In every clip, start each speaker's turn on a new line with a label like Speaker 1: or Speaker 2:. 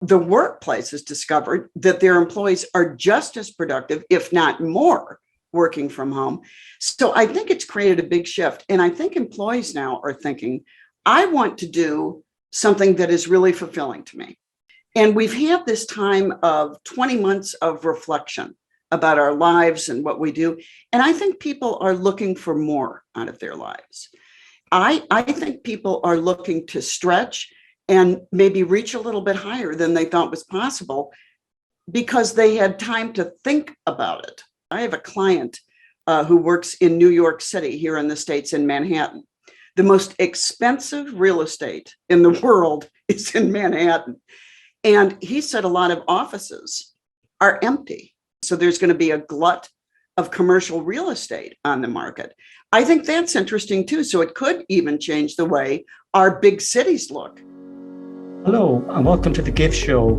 Speaker 1: the workplace has discovered that their employees are just as productive, if not more, working from home. So I think it's created a big shift. And I think employees now are thinking, I want to do something that is really fulfilling to me. And we've had this time of 20 months of reflection about our lives and what we do. And I think people are looking for more out of their lives. I think people are looking to stretch and maybe reach a little bit higher than they thought was possible because they had time to think about it. I have a client who works in New York City here in the States in Manhattan. The most expensive real estate in the world is in Manhattan. And he said a lot of offices are empty. So there's going to be a glut of commercial real estate on the market. I think that's interesting too. So it could even change the way our big cities look.
Speaker 2: Hello, and welcome to the GYFT Show.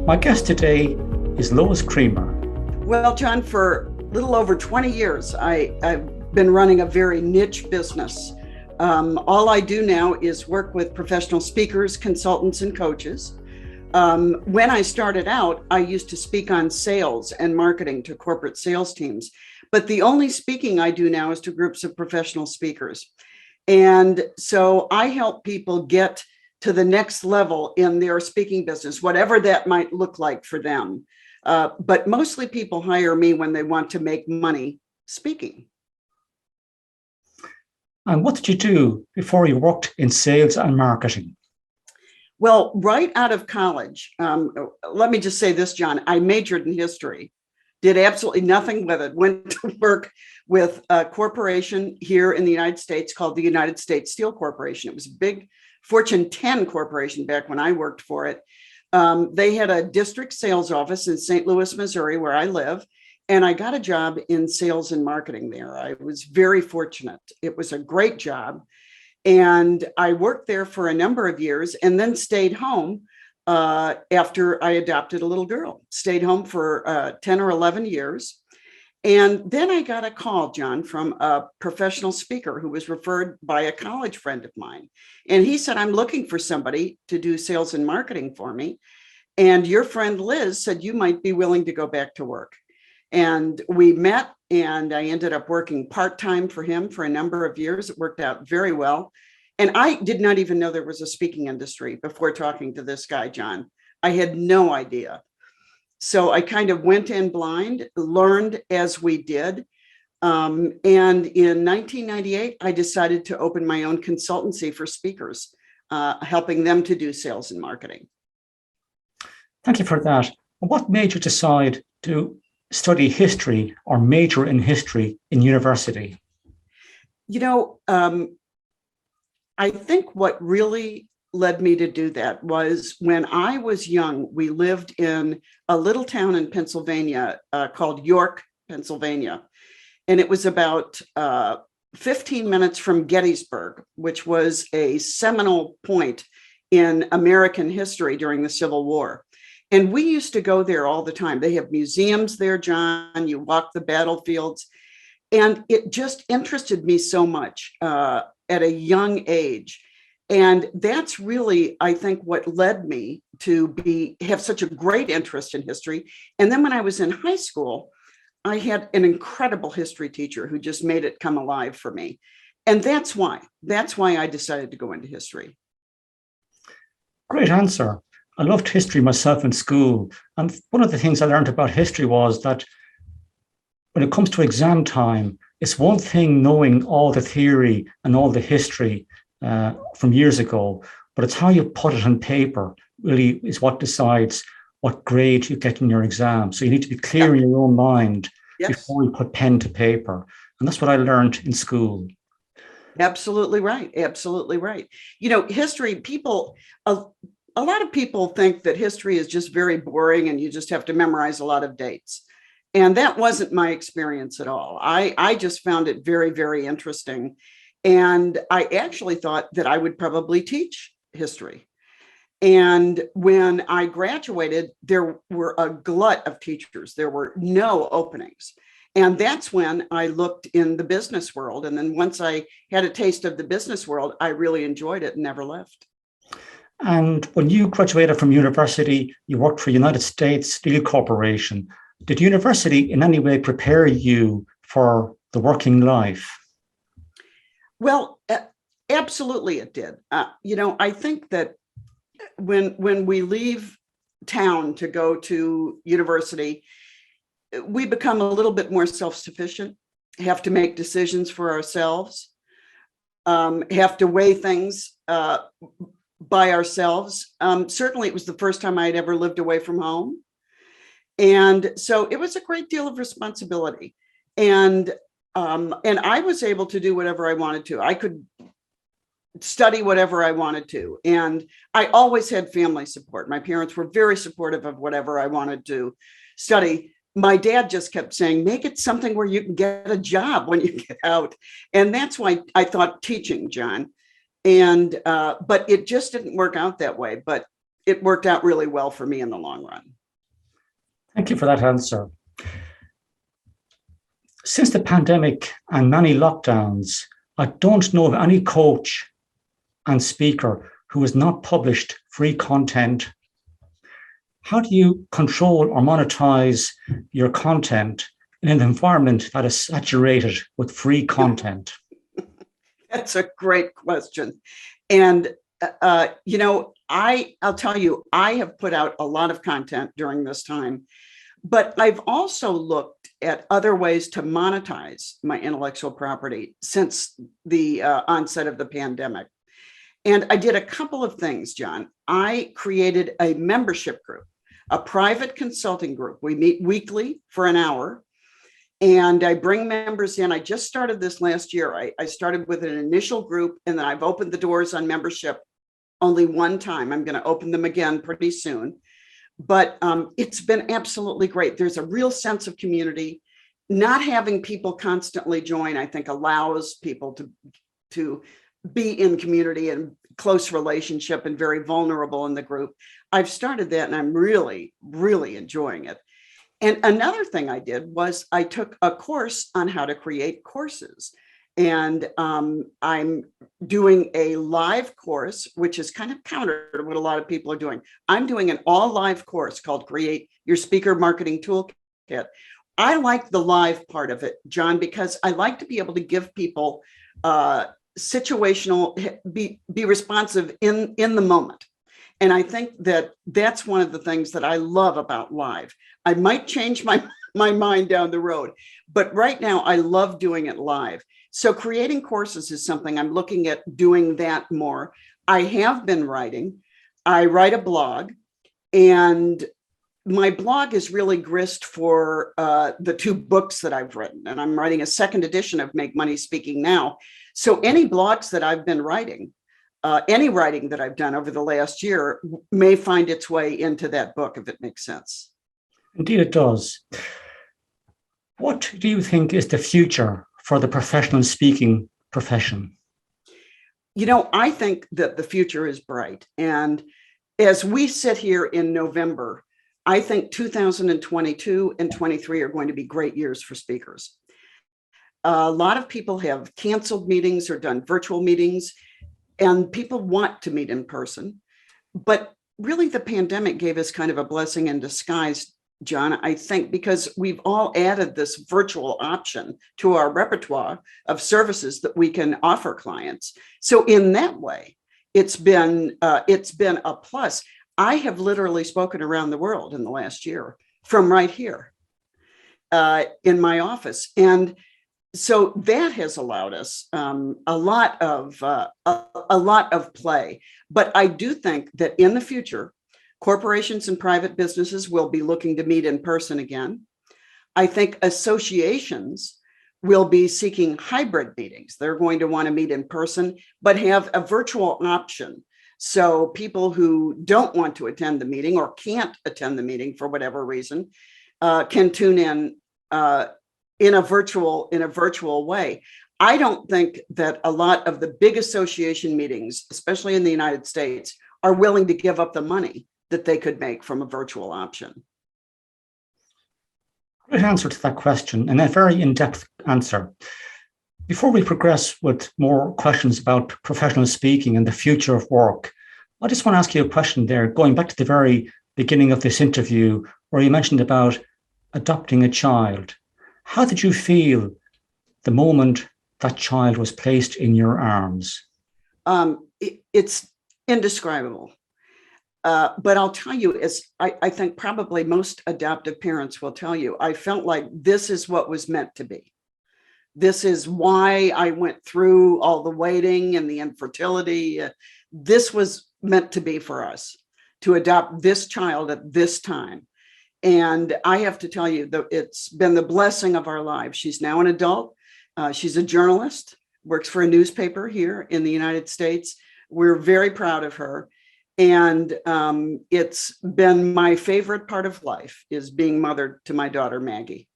Speaker 2: My guest today is Lois Creamer.
Speaker 1: Well, John, for a little over 20 years, I've been running a very niche business. All I do now is work with professional speakers, consultants, and coaches. When I started out, I used to speak on sales and marketing to corporate sales teams. But the only speaking I do now is to groups of professional speakers. And so I help people get to the next level in their speaking business, whatever that might look like for them. But mostly people hire me when they want to make money speaking.
Speaker 2: And what did you do before you worked in sales and marketing?
Speaker 1: Well, right out of college, let me just say this, John, I majored in history, did absolutely nothing with it, went to work with a corporation here in the United States called the United States Steel Corporation. It was a big Fortune 10 corporation back when I worked for it. They had a district sales office in St. Louis, Missouri, where I live, and I got a job in sales and marketing there. I was very fortunate. It was a great job. And I worked there for a number of years and then stayed home after I adopted a little girl. Stayed home for 10 or 11 years. And then I got a call, John, from a professional speaker who was referred by a college friend of mine. And he said, I'm looking for somebody to do sales and marketing for me. And your friend Liz said you might be willing to go back to work. And we met, and I ended up working part-time for him for a number of years. It worked out very well. And I did not even know there was a speaking industry before talking to this guy, John. I had no idea. So I kind of went in blind, learned as we did. And in 1998, I decided to open my own consultancy for speakers, helping them to do sales and marketing.
Speaker 2: Thank you for that. What made you decide to study history or major in history in university?
Speaker 1: You know, I think what really led me to do that was when I was young, we lived in a little town in Pennsylvania called York, Pennsylvania. And it was about 15 minutes from Gettysburg, which was a seminal point in American history during the Civil War. And we used to go there all the time. They have museums there, John. You walk the battlefields. And it just interested me so much at a young age. And that's really, I think, what led me to have such a great interest in history. And then when I was in high school, I had an incredible history teacher who just made it come alive for me. And that's why I decided to go into history.
Speaker 2: Great answer. I loved history myself in school. And one of the things I learned about history was that when it comes to exam time, it's one thing knowing all the theory and all the history from years ago, but it's how you put it on paper really is what decides what grade you get in your exam. So you need to be clear in your own mind before you put pen to paper. And that's what I learned in school.
Speaker 1: Absolutely right. Absolutely right. You know, history, a lot of people think that history is just very boring and you just have to memorize a lot of dates. And that wasn't my experience at all. I just found it very, very interesting. And I actually thought that I would probably teach history. And when I graduated, there were a glut of teachers. There were no openings. And that's when I looked in the business world. And then once I had a taste of the business world, I really enjoyed it and never left.
Speaker 2: And when you graduated from university, you worked for United States Steel Corporation. Did university in any way prepare you for the working life?
Speaker 1: Well, absolutely it did. I think that when we leave town to go to university, we become a little bit more self-sufficient, have to make decisions for ourselves, have to weigh things by ourselves. Certainly it was the first time I had ever lived away from home. And so it was a great deal of responsibility. And I was able to do whatever I wanted to. I could study whatever I wanted to. And I always had family support. My parents were very supportive of whatever I wanted to study. My dad just kept saying, make it something where you can get a job when you get out. And that's why I thought teaching, John. And but it just didn't work out that way. But it worked out really well for me in the long run.
Speaker 2: Thank you for that answer. Since the pandemic and many lockdowns, I don't know of any coach and speaker who has not published free content. How do you control or monetize your content in an environment that is saturated with free content?
Speaker 1: That's a great question. And, I'll tell you, I have put out a lot of content during this time, but I've also looked at other ways to monetize my intellectual property since the onset of the pandemic. And I did a couple of things, John. I created a membership group, a private consulting group. We meet weekly for an hour. And I bring members in. I just started this last year. I started with an initial group, and then I've opened the doors on membership only one time. I'm going to open them again pretty soon. But it's been absolutely great. There's a real sense of community. Not having people constantly join, I think, allows people to be in community and close relationship and very vulnerable in the group. I've started that, and I'm really, really enjoying it. And another thing I did was I took a course on how to create courses. And I'm doing a live course, which is kind of counter to what a lot of people are doing. I'm doing an all live course called Create Your Speaker Marketing Toolkit. I like the live part of it, John, because I like to be able to give people situational, be responsive in the moment. And I think that that's one of the things that I love about live. I might change my mind down the road, but right now I love doing it live. So creating courses is something I'm looking at doing that more. I have been writing. I write a blog, and my blog is really grist for the two books that I've written. And I'm writing a second edition of Make Money Speaking Now. So any blogs that I've been writing, any writing that I've done over the last year may find its way into that book, if it makes sense.
Speaker 2: Indeed, it does. What do you think is the future for the professional speaking profession?
Speaker 1: I think that the future is bright. And as we sit here in November, I think 2022 and 23 are going to be great years for speakers. A lot of people have canceled meetings or done virtual meetings, and people want to meet in person. But really, the pandemic gave us kind of a blessing in disguise, John, I think, because we've all added this virtual option to our repertoire of services that we can offer clients. So in that way, it's been a plus. I have literally spoken around the world in the last year from right here in my office. And so that has allowed us a lot of play. But I do think that in the future, corporations and private businesses will be looking to meet in person again. I think associations will be seeking hybrid meetings. They're going to want to meet in person, but have a virtual option. So people who don't want to attend the meeting or can't attend the meeting for whatever reason can tune in a virtual way. I don't think that a lot of the big association meetings, especially in the United States, are willing to give up the money that they could make from a virtual option.
Speaker 2: Great answer to that question, and a very in-depth answer. Before we progress with more questions about professional speaking and the future of work, I just want to ask you a question there, going back to the very beginning of this interview, where you mentioned about adopting a child. How did you feel the moment that child was placed in your arms?
Speaker 1: It's indescribable. But I'll tell you, I think probably most adoptive parents will tell you, I felt like this is what was meant to be. This is why I went through all the waiting and the infertility. This was meant to be for us, to adopt this child at this time. And I have to tell you that it's been the blessing of our lives. She's now an adult. She's a journalist, works for a newspaper here in the United States. We're very proud of her. And it's been my favorite part of life, is being mother to my daughter, Maggie.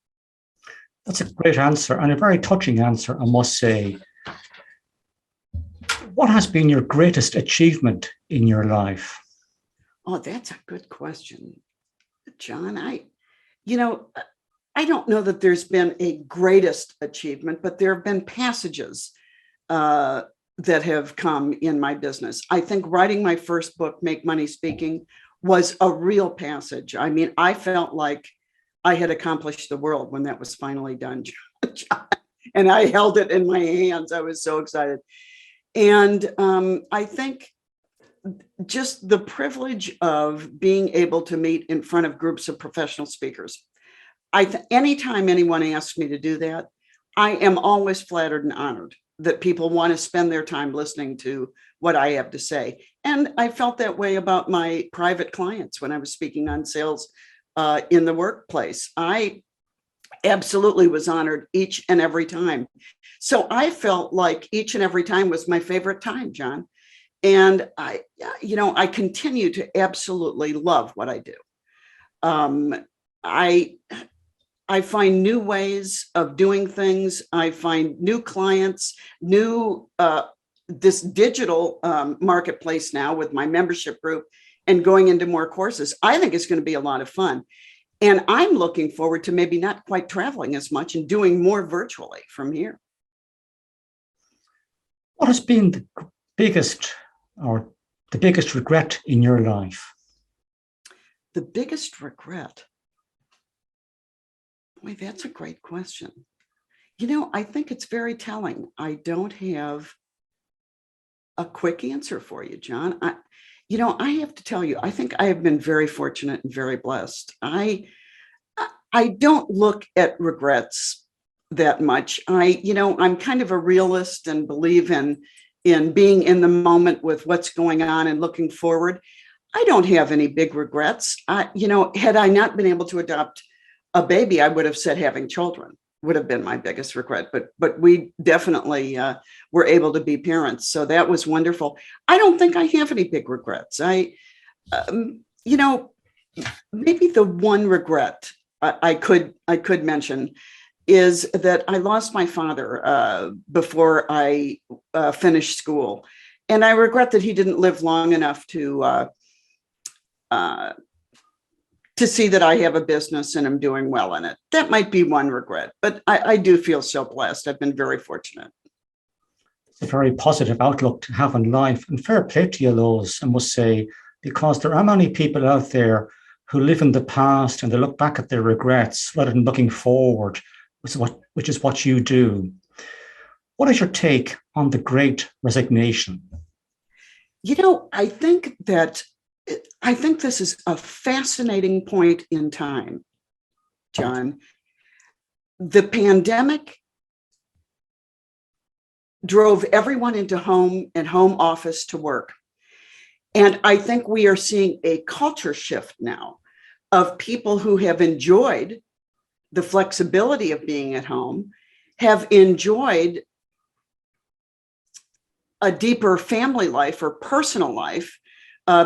Speaker 2: That's a great answer, and a very touching answer, I must say. What has been your greatest achievement in your life?
Speaker 1: Oh, that's a good question, John. I don't know that there's been a greatest achievement, but there have been passages that have come in my business. I think writing my first book, Make Money Speaking, was a real passage. I mean, I felt like I had accomplished the world when that was finally done, John. And I held it in my hands. I was so excited. And I think just the privilege of being able to meet in front of groups of professional speakers. Anytime anyone asks me to do that, I am always flattered and honored that people want to spend their time listening to what I have to say. And I felt that way about my private clients when I was speaking on sales in the workplace. I absolutely was honored each and every time. So I felt like each and every time was my favorite time, John. And I continue to absolutely love what I do. I find new ways of doing things. I find new clients, this digital marketplace now with my membership group and going into more courses. I think it's going to be a lot of fun. And I'm looking forward to maybe not quite traveling as much and doing more virtually from here.
Speaker 2: What has been the biggest regret in your life?
Speaker 1: The biggest regret? Boy, that's a great question. I think it's very telling. I don't have a quick answer for you, John. I have to tell you, I think I have been very fortunate and very blessed. I don't look at regrets that much. I'm kind of a realist and believe in being in the moment with what's going on and looking forward. I don't have any big regrets. Had I not been able to adopt a baby, I would have said having children would have been my biggest regret, but we definitely were able to be parents. So that was wonderful. I don't think I have any big regrets. Maybe the one regret I could mention is that I lost my father before I finished school. And I regret that he didn't live long enough to see that I have a business and I'm doing well in it. That might be one regret, but I do feel so blessed. I've been very fortunate.
Speaker 2: It's a very positive outlook to have in life, and fair play to you, Lois, I must say, because there are many people out there who live in the past and they look back at their regrets rather than looking forward, which is what you do. What is your take on the Great Resignation?
Speaker 1: I think this is a fascinating point in time, John. The pandemic drove everyone into home and home office to work. And I think we are seeing a culture shift now of people who have enjoyed the flexibility of being at home, have enjoyed a deeper family life or personal life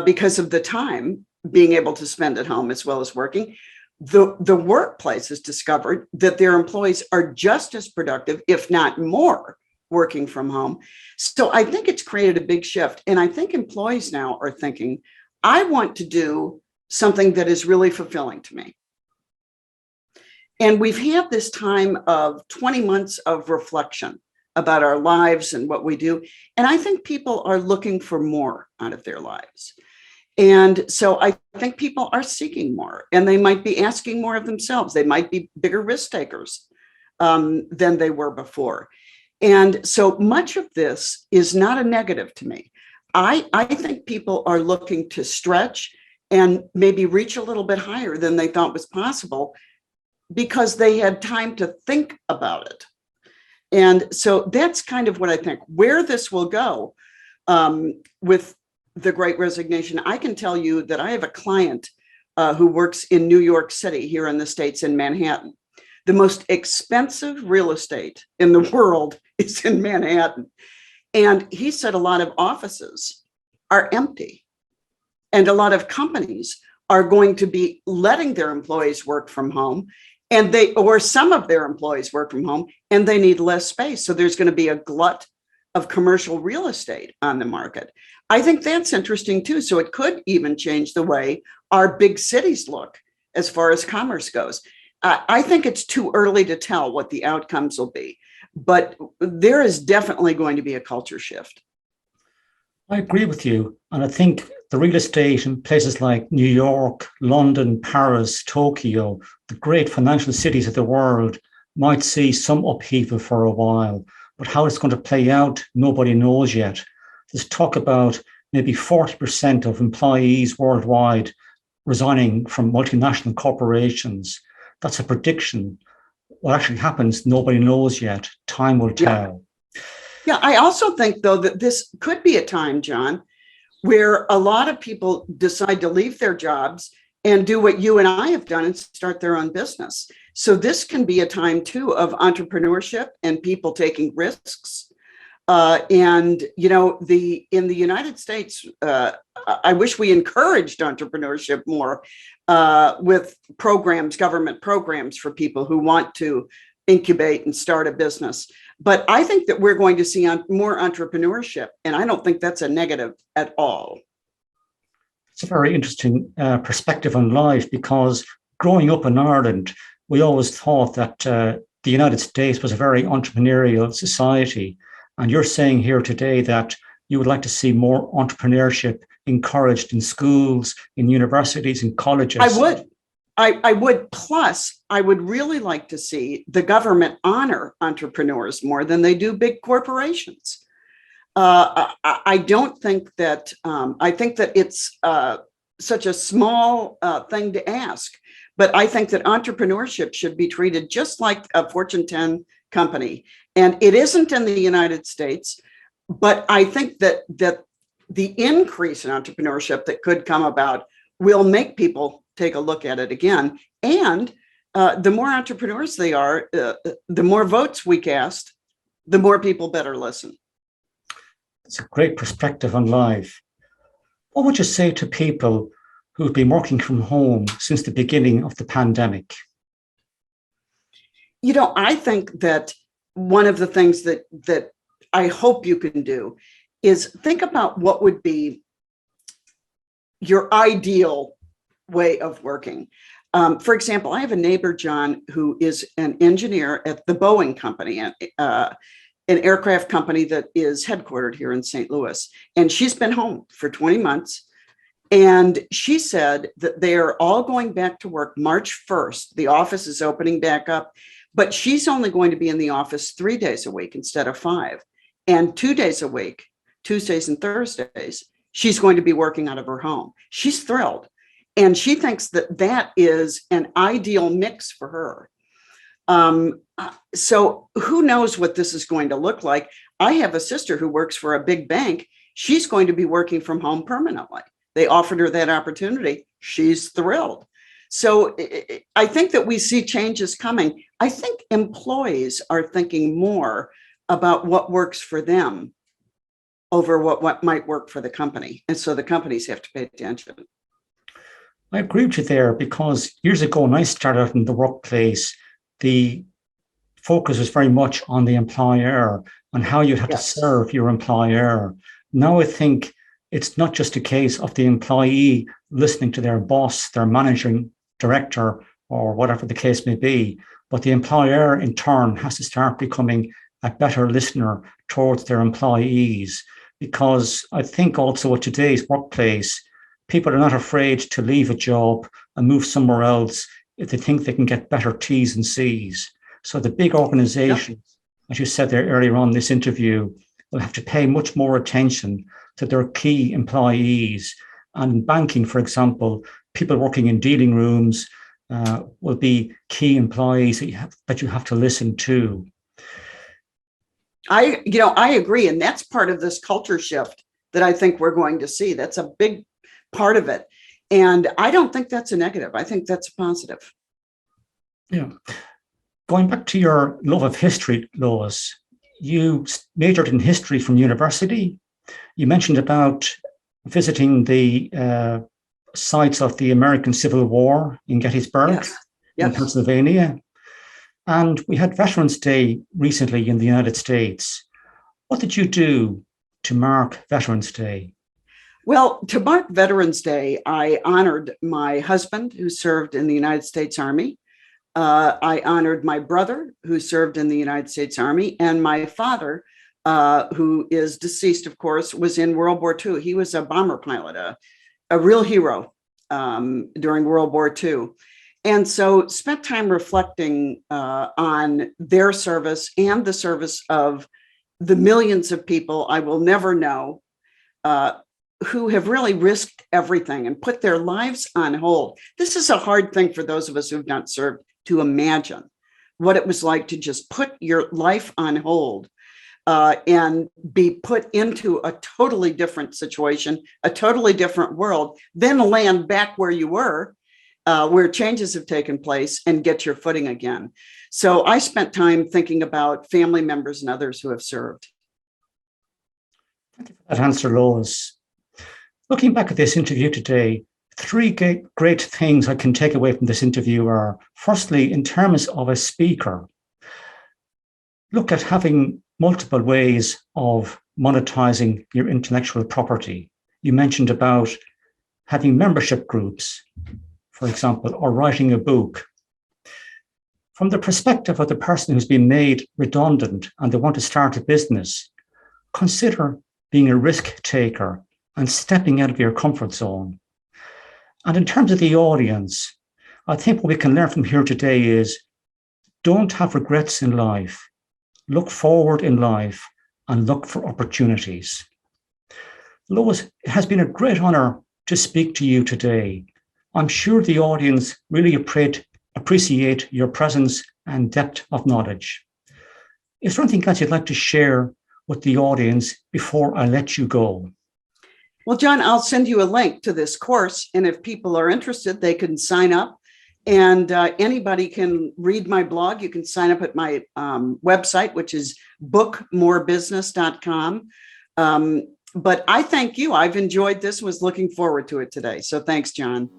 Speaker 1: because of the time being able to spend at home as well as working. The workplace has discovered that their employees are just as productive, if not more, working from home. So I think it's created a big shift. And I think employees now are thinking, I want to do something that is really fulfilling to me. And we've had this time of 20 months of reflection about our lives and what we do. And I think people are looking for more out of their lives. And so I think people are seeking more, and they might be asking more of themselves. They might be bigger risk takers than they were before. And so much of this is not a negative to me. I think people are looking to stretch and maybe reach a little bit higher than they thought was possible because they had time to think about it. And so that's kind of what I think. Where this will go with the Great Resignation, I can tell you that I have a client who works in New York City here in the States, in Manhattan. The most expensive real estate in the world is in Manhattan. And he said a lot of offices are empty. And a lot of companies are going to be letting their employees work from home, or some of their employees work from home, and they need less space. So there's going to be a glut of commercial real estate on the market. I think that's interesting too. So it could even change the way our big cities look as far as commerce goes. I think it's too early to tell what the outcomes will be, but there is definitely going to be a culture shift.
Speaker 2: I agree with you. And I think the real estate in places like New York, London, Paris, Tokyo, the great financial cities of the world might see some upheaval for a while. But how it's going to play out, nobody knows yet. There's talk about maybe 40% of employees worldwide resigning from multinational corporations. That's a prediction. What actually happens, nobody knows yet. Time will tell.
Speaker 1: Yeah, I also think, though, that this could be a time, John, where a lot of people decide to leave their jobs and do what you and I have done and start their own business. So this can be a time, too, of entrepreneurship and people taking risks. And, you know, in the United States, I wish we encouraged entrepreneurship more with programs, government programs for people who want to incubate and start a business. But I think that we're going to see more entrepreneurship, and I don't think that's a negative at all.
Speaker 2: It's a very interesting perspective on life, because growing up in Ireland, we always thought that the United States was a very entrepreneurial society. And you're saying here today that you would like to see more entrepreneurship encouraged in schools, in universities, in colleges.
Speaker 1: I would. I would. Plus, I would really like to see the government honor entrepreneurs more than they do big corporations. I don't think that, I think that it's such a small thing to ask, but I think that entrepreneurship should be treated just like a Fortune 10 company. And it isn't in the United States, but I think that the increase in entrepreneurship that could come about will make people take a look at it again. And the more entrepreneurs they are, the more votes we cast, the more people better listen.
Speaker 2: It's a great perspective on life. What would you say to people who've been working from home since the beginning of the pandemic?
Speaker 1: You know, I think that one of the things that I hope you can do is think about what would be your ideal way of working. For example, I have a neighbor, John, who is an engineer at the Boeing company, an aircraft company that is headquartered here in St. Louis. And she's been home for 20 months. And she said that they are all going back to work March 1st. The office is opening back up, but she's only going to be in the office 3 days a week instead of 5. And 2 days a week, Tuesdays and Thursdays, she's going to be working out of her home. She's thrilled. And she thinks that that is an ideal mix for her. So who knows what this is going to look like? I have a sister who works for a big bank. She's going to be working from home permanently. They offered her that opportunity. She's thrilled. So I think that we see changes coming. I think employees are thinking more about what works for them over what might work for the company. And so the companies have to pay attention.
Speaker 2: I agree with you there, because years ago when I started out in the workplace, the focus was very much on the employer and how you'd have to serve your employer. Now I think it's not just a case of the employee listening to their boss, their managing director, or whatever the case may be, but the employer in turn has to start becoming a better listener towards their employees. Because I think also at today's workplace, people are not afraid to leave a job and move somewhere else if they think they can get better T's and C's. So the big organizations, as you said there earlier on in this interview, will have to pay much more attention to their key employees. And in banking, for example, people working in dealing rooms will be key employees that you have to listen to.
Speaker 1: I agree. And that's part of this culture shift that I think we're going to see. That's a big part of it. And I don't think that's a negative. I think that's a positive.
Speaker 2: Yeah. Going back to your love of history, Lois, you majored in history from university. You mentioned about visiting the sites of the American Civil War in Gettysburg, in Pennsylvania. And we had Veterans Day recently in the United States. What did you do to mark Veterans Day?
Speaker 1: Well, to mark Veterans Day, I honored my husband who served in the United States Army. I honored my brother who served in the United States Army, and my father, who is deceased, of course, was in World War II. He was a bomber pilot, a real hero during World War II. And so spent time reflecting on their service and the service of the millions of people I will never know who have really risked everything and put their lives on hold. This is a hard thing for those of us who've not served to imagine what it was like to just put your life on hold and be put into a totally different situation, a totally different world, then land back where you were, where changes have taken place, and get your footing again. So I spent time thinking about family members and others who have served.
Speaker 2: Thank you for that answer, Lois. Looking back at this interview today, three great things I can take away from this interview are, firstly, in terms of a speaker, look at having multiple ways of monetizing your intellectual property. You mentioned about having membership groups, for example, or writing a book. From the perspective of the person who's been made redundant and they want to start a business, consider being a risk taker and stepping out of your comfort zone. And in terms of the audience, I think what we can learn from here today is don't have regrets in life. Look forward in life and look for opportunities. Lois, it has been a great honor to speak to you today. I'm sure the audience really appreciate your presence and depth of knowledge. Is there anything else you'd like to share with the audience before I let you go?
Speaker 1: Well, John, I'll send you a link to this course. And if people are interested, they can sign up. And anybody can read my blog. You can sign up at my website, which is bookmorebusiness.com. But I thank you. I've enjoyed this, was looking forward to it today. So thanks, John.